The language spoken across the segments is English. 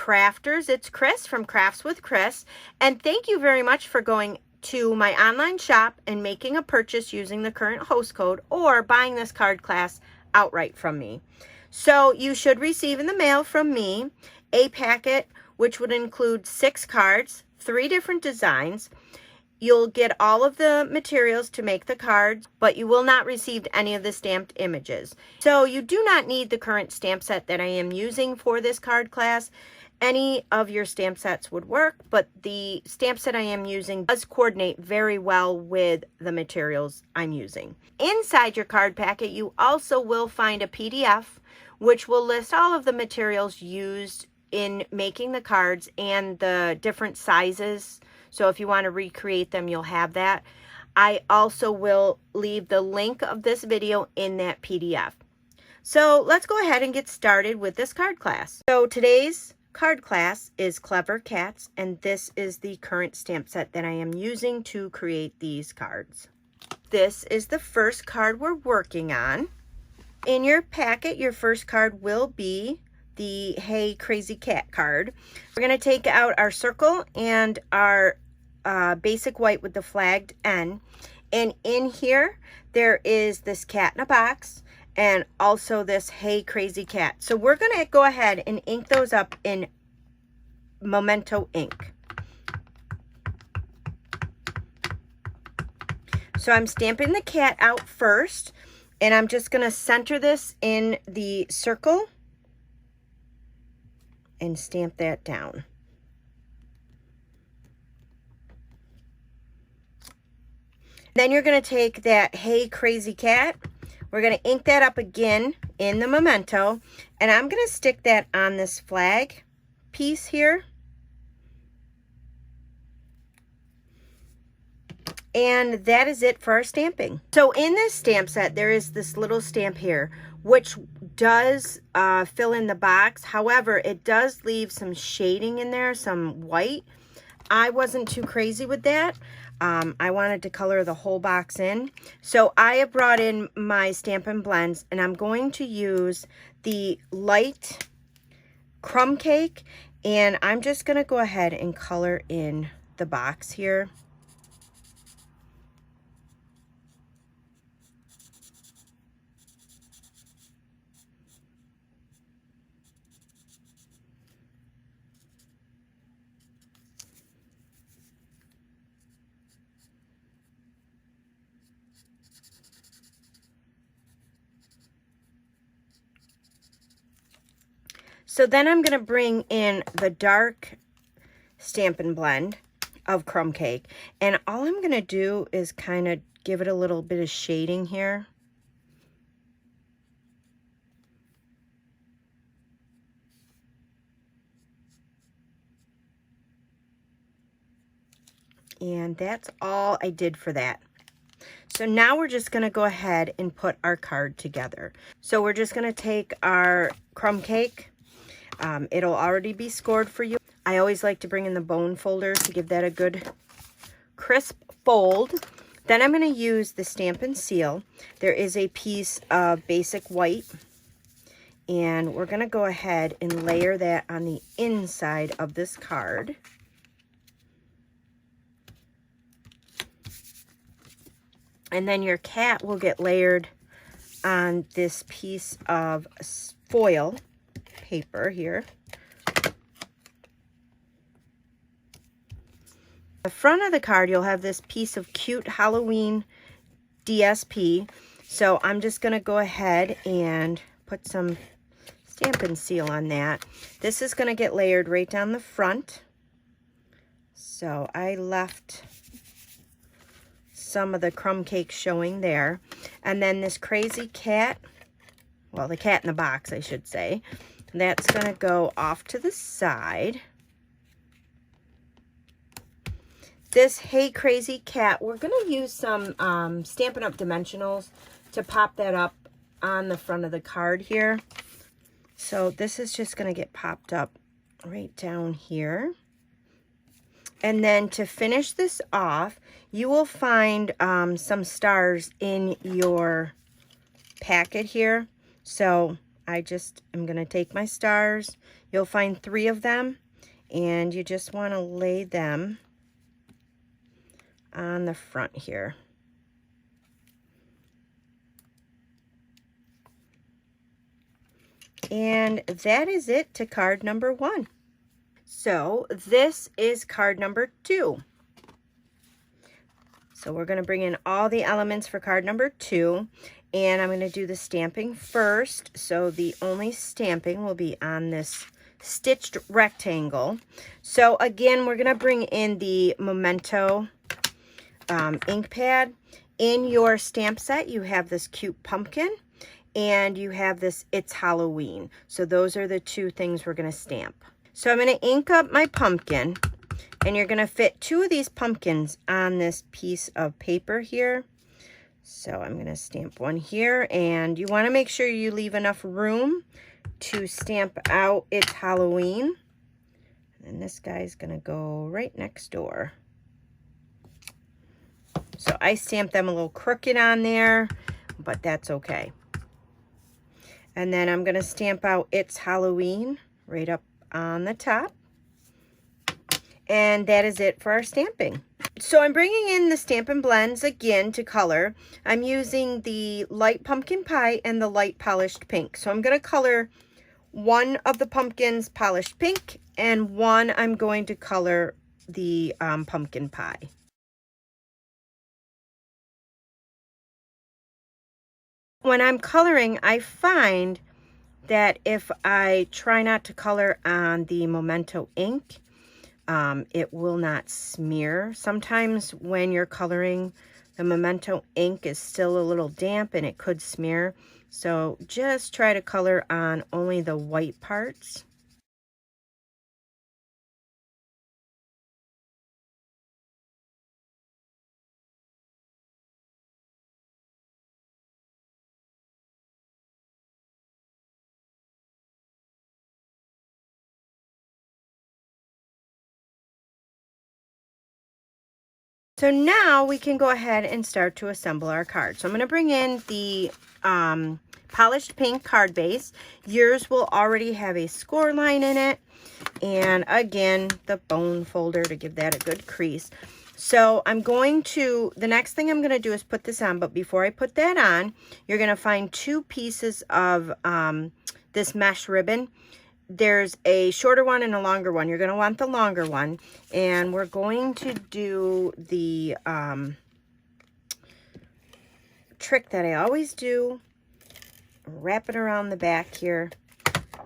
crafters. It's Chris from Crafts with Chris, and thank you very much for going to my online shop and making a purchase using the current host code or buying this card class outright from me. So you should receive in the mail from me a packet which would include 6 cards, 3 different designs. You'll get all of the materials to make the cards, but you will not receive any of the stamped images. So you do not need the current stamp set that I am using for this card class. Any of your stamp sets would work, but the stamp set I am using does coordinate very well with the materials I'm using. Inside your card packet, you also will find a PDF, which will list all of the materials used in making the cards and the different sizes. So if you want to recreate them, you'll have that. I also will leave the link of this video in that PDF. So let's go ahead and get started with this card class. So today's card class is Clever Cats, and this is the current stamp set that I am using to create these cards. This is the first card we're working on. In your packet, your first card will be the Hey Crazy Cat card. We're going to take out our circle and our basic white with the flagged N, and in here there is this cat in a box and also this Hey Crazy Cat. So we're going to go ahead and ink those up in Memento ink. So I'm stamping the cat out first, and I'm just going to center this in the circle and stamp that down. Then you're going to take that Hey Crazy Cat. We're going to ink that up again in the Memento, and I'm going to stick that on this flag piece here. And that is it for our stamping. So in this stamp set, there is this little stamp here, which does fill in the box. However, it does leave some shading in there, some white. I wasn't too crazy with that. I wanted to color the whole box in. So I have brought in my Stampin' Blends, and I'm going to use the light crumb cake, and I'm just going to go ahead and color in the box here. So then I'm going to bring in the dark Stampin' Blend of Crumb Cake, and all I'm going to do is kind of give it a little bit of shading here. And that's all I did for that. So now we're just going to go ahead and put our card together. So we're just going to take our Crumb Cake. It'll already be scored for you. I always like to bring in the bone folder to give that a good crisp fold. Then I'm going to use the Stampin' Seal. There is a piece of basic white, and we're going to go ahead and layer that on the inside of this card. And then your cat will get layered on this piece of foil paper here. The front of the card, you'll have this piece of cute Halloween DSP. So I'm just going to go ahead and put some Stampin' Seal on that. This is going to get layered right down the front. So I left some of the crumb cake showing there. And then this crazy cat, well, the cat in the box, I should say, that's going to go off to the side. This Hey Crazy Cat, we're going to use some Stampin' Up! Dimensionals to pop that up on the front of the card here. So this is just going to get popped up right down here. And then to finish this off, you will find some stars in your packet here. So I just am going to take my stars. You'll find 3 of them, and you just want to lay them on the front here. And that is it to card number 1. So this is card number 2. So we're going to bring in all the elements for card number 2, and I'm going to do the stamping first. So the only stamping will be on this stitched rectangle. So again, we're going to bring in the Memento ink pad. In your stamp set, you have this cute pumpkin, and you have this It's Halloween. So those are the 2 things we're going to stamp. So I'm going to ink up my pumpkin, and you're going to fit 2 of these pumpkins on this piece of paper here. So I'm going to stamp one here, and you want to make sure you leave enough room to stamp out It's Halloween. And this guy's going to go right next door. So I stamped them a little crooked on there, but that's okay. And then I'm going to stamp out It's Halloween right up on the top. And that is it for our stamping. So I'm bringing in the Stampin' Blends again to color. I'm using the light pumpkin pie and the light polished pink. So I'm going to color one of the pumpkins polished pink, and one I'm going to color the pumpkin pie. When I'm coloring, I find that if I try not to color on the Memento ink, it will not smear. Sometimes when you're coloring, the Memento ink is still a little damp and it could smear. So just try to color on only the white parts. So now we can go ahead and start to assemble our card. So I'm going to bring in the polished pink card base. Yours will already have a score line in it. And again, the bone folder to give that a good crease. So I'm going to, the next thing I'm going to do is put this on. But before I put that on, you're going to find 2 pieces of this mesh ribbon. There's a shorter one and a longer one. You're going to want the longer one. And we're going to do the trick that I always do. Wrap it around the back here.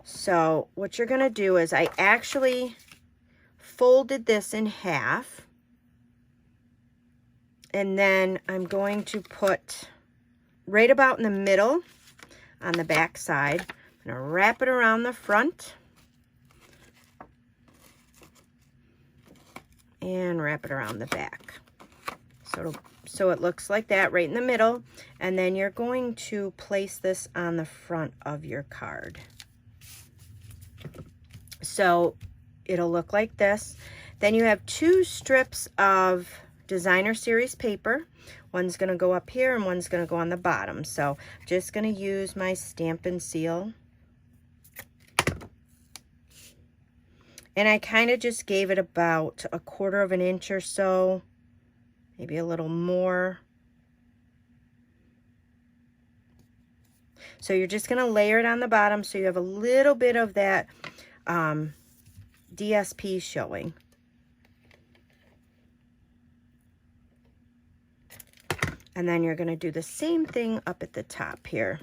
So what you're going to do is I actually folded this in half. And then I'm going to put right about in the middle on the back side. I'm going to wrap it around the front and wrap it around the back. So it looks like that right in the middle. And then you're going to place this on the front of your card. So it'll look like this. Then you have 2 strips of designer series paper. One's going to go up here and one's going to go on the bottom. So I'm just going to use my Stampin' Seal. And I kind of just gave it about 1/4 of an inch or so, maybe a little more. So you're just going to layer it on the bottom so you have a little bit of that DSP showing. And then you're going to do the same thing up at the top here.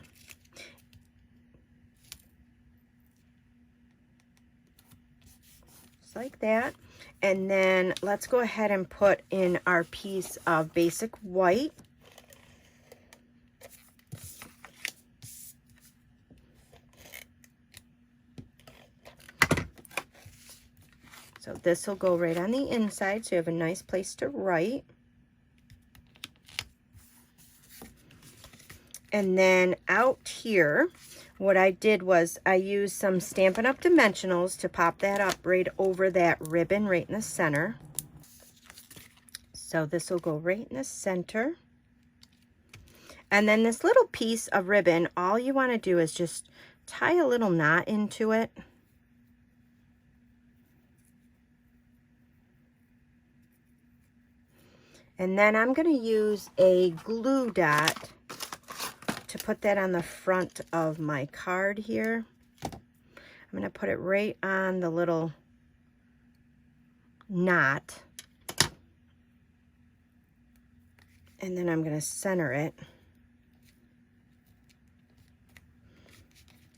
Just like that. And then let's go ahead and put in our piece of basic white. So this will go right on the inside so you have a nice place to write. And then out here, what I did was I used some Stampin' Up! Dimensionals to pop that up right over that ribbon right in the center. So this will go right in the center. And then this little piece of ribbon, all you want to do is just tie a little knot into it. And then I'm going to use a glue dot to put that on the front of my card here. I'm going to put it right on the little knot. And then I'm going to center it.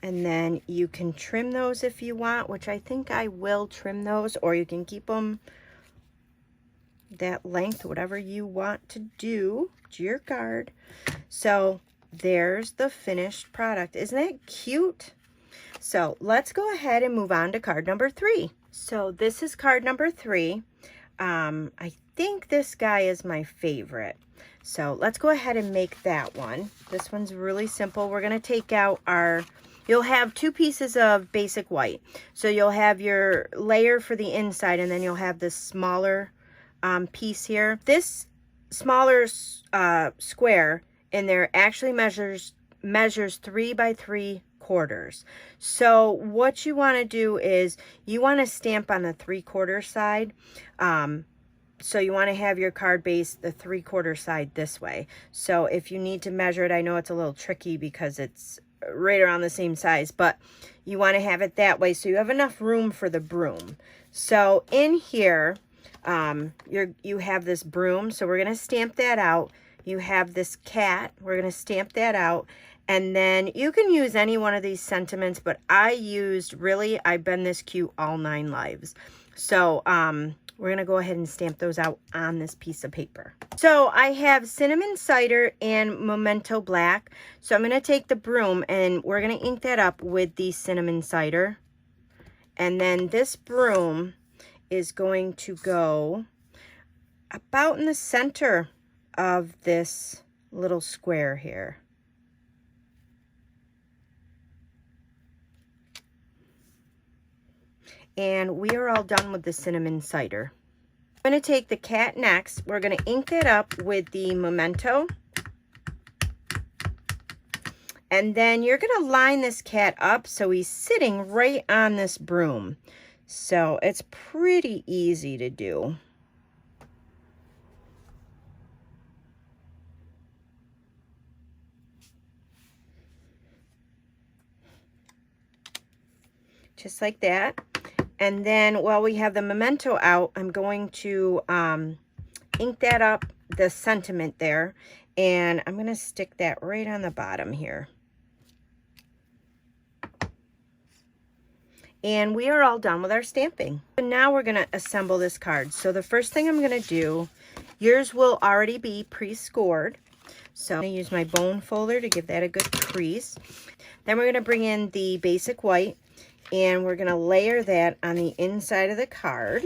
And then you can trim those if you want, which I think I will trim those, or you can keep them that length, whatever you want to do to your card. So there's the finished product. Isn't that cute? So let's go ahead and move on to card number 3. So this is card number 3. I think this guy is my favorite. So let's go ahead and make that one. This one's really simple. We're going to take out our, you'll have 2 pieces of basic white. So you'll have your layer for the inside, and then you'll have this smaller piece here. This smaller square in there actually measures 3 by 3 quarters. So what you want to do is you want to stamp on the 3/4 side. So you want to have your card base the 3/4 side this way. So if you need to measure it, I know it's a little tricky because it's right around the same size, but you want to have it that way so you have enough room for the broom. So in here, you have this broom, so we're going to stamp that out. You have this cat, we're going to stamp that out. And then you can use any one of these sentiments, but I used really, I've been this cute all 9 lives. So we're going to go ahead and stamp those out on this piece of paper. So I have cinnamon cider and Memento black. So I'm going to take the broom and we're going to ink that up with the cinnamon cider. And then this broom is going to go about in the center of this little square here. And we are all done with the cinnamon cider. I'm going to take the cat next. We're going to ink it up with the Memento. And then you're going to line this cat up so he's sitting right on this broom. So it's pretty easy to do. Just like that. And then while we have the Memento out, I'm going to ink that up, the sentiment there. And I'm going to stick that right on the bottom here. And we are all done with our stamping. So now we're going to assemble this card. So the first thing I'm going to do, yours will already be pre-scored. So I'm going to use my bone folder to give that a good crease. Then we're going to bring in the basic white. And we're going to layer that on the inside of the card.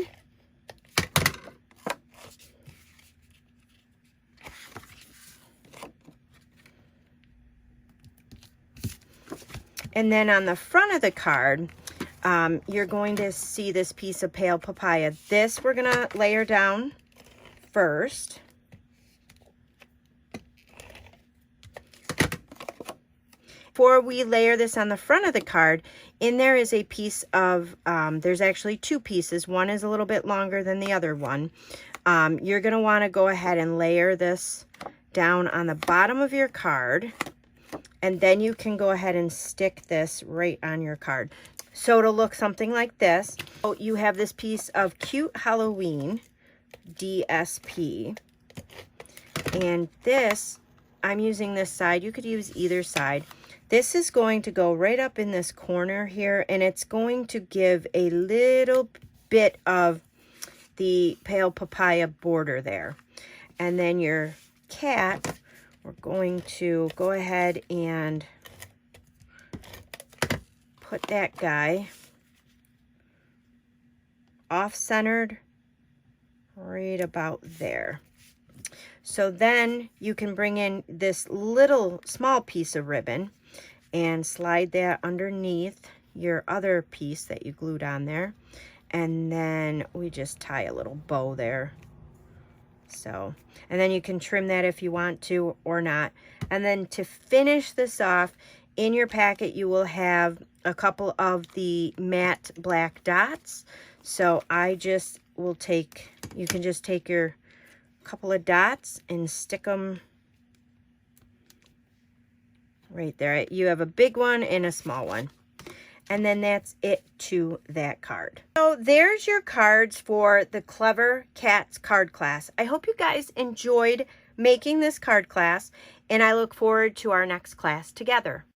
And then on the front of the card, you're going to see this piece of pale papaya. This we're going to layer down first. Before we layer this on the front of the card, in there is a piece of, there's actually 2 pieces. One is a little bit longer than the other one. You're going to want to go ahead and layer this down on the bottom of your card. And then you can go ahead and stick this right on your card. So it'll look something like this. So you have this piece of Cute Halloween DSP. And this, I'm using this side. You could use either side. This is going to go right up in this corner here, and it's going to give a little bit of the pale papaya border there. And then your cat, we're going to go ahead and put that guy off-centered right about there. So then you can bring in this little small piece of ribbon and slide that underneath your other piece that you glued on there. And then we just tie a little bow there. So, and then you can trim that if you want to or not. And then to finish this off, In your packet, you will have a couple of the matte black dots. So I just will take, you can just take your couple of dots and stick them right there. You have a big one and a small one. And then that's it to that card. So there's your cards for the Clever Cats card class. I hope you guys enjoyed making this card class, and I look forward to our next class together.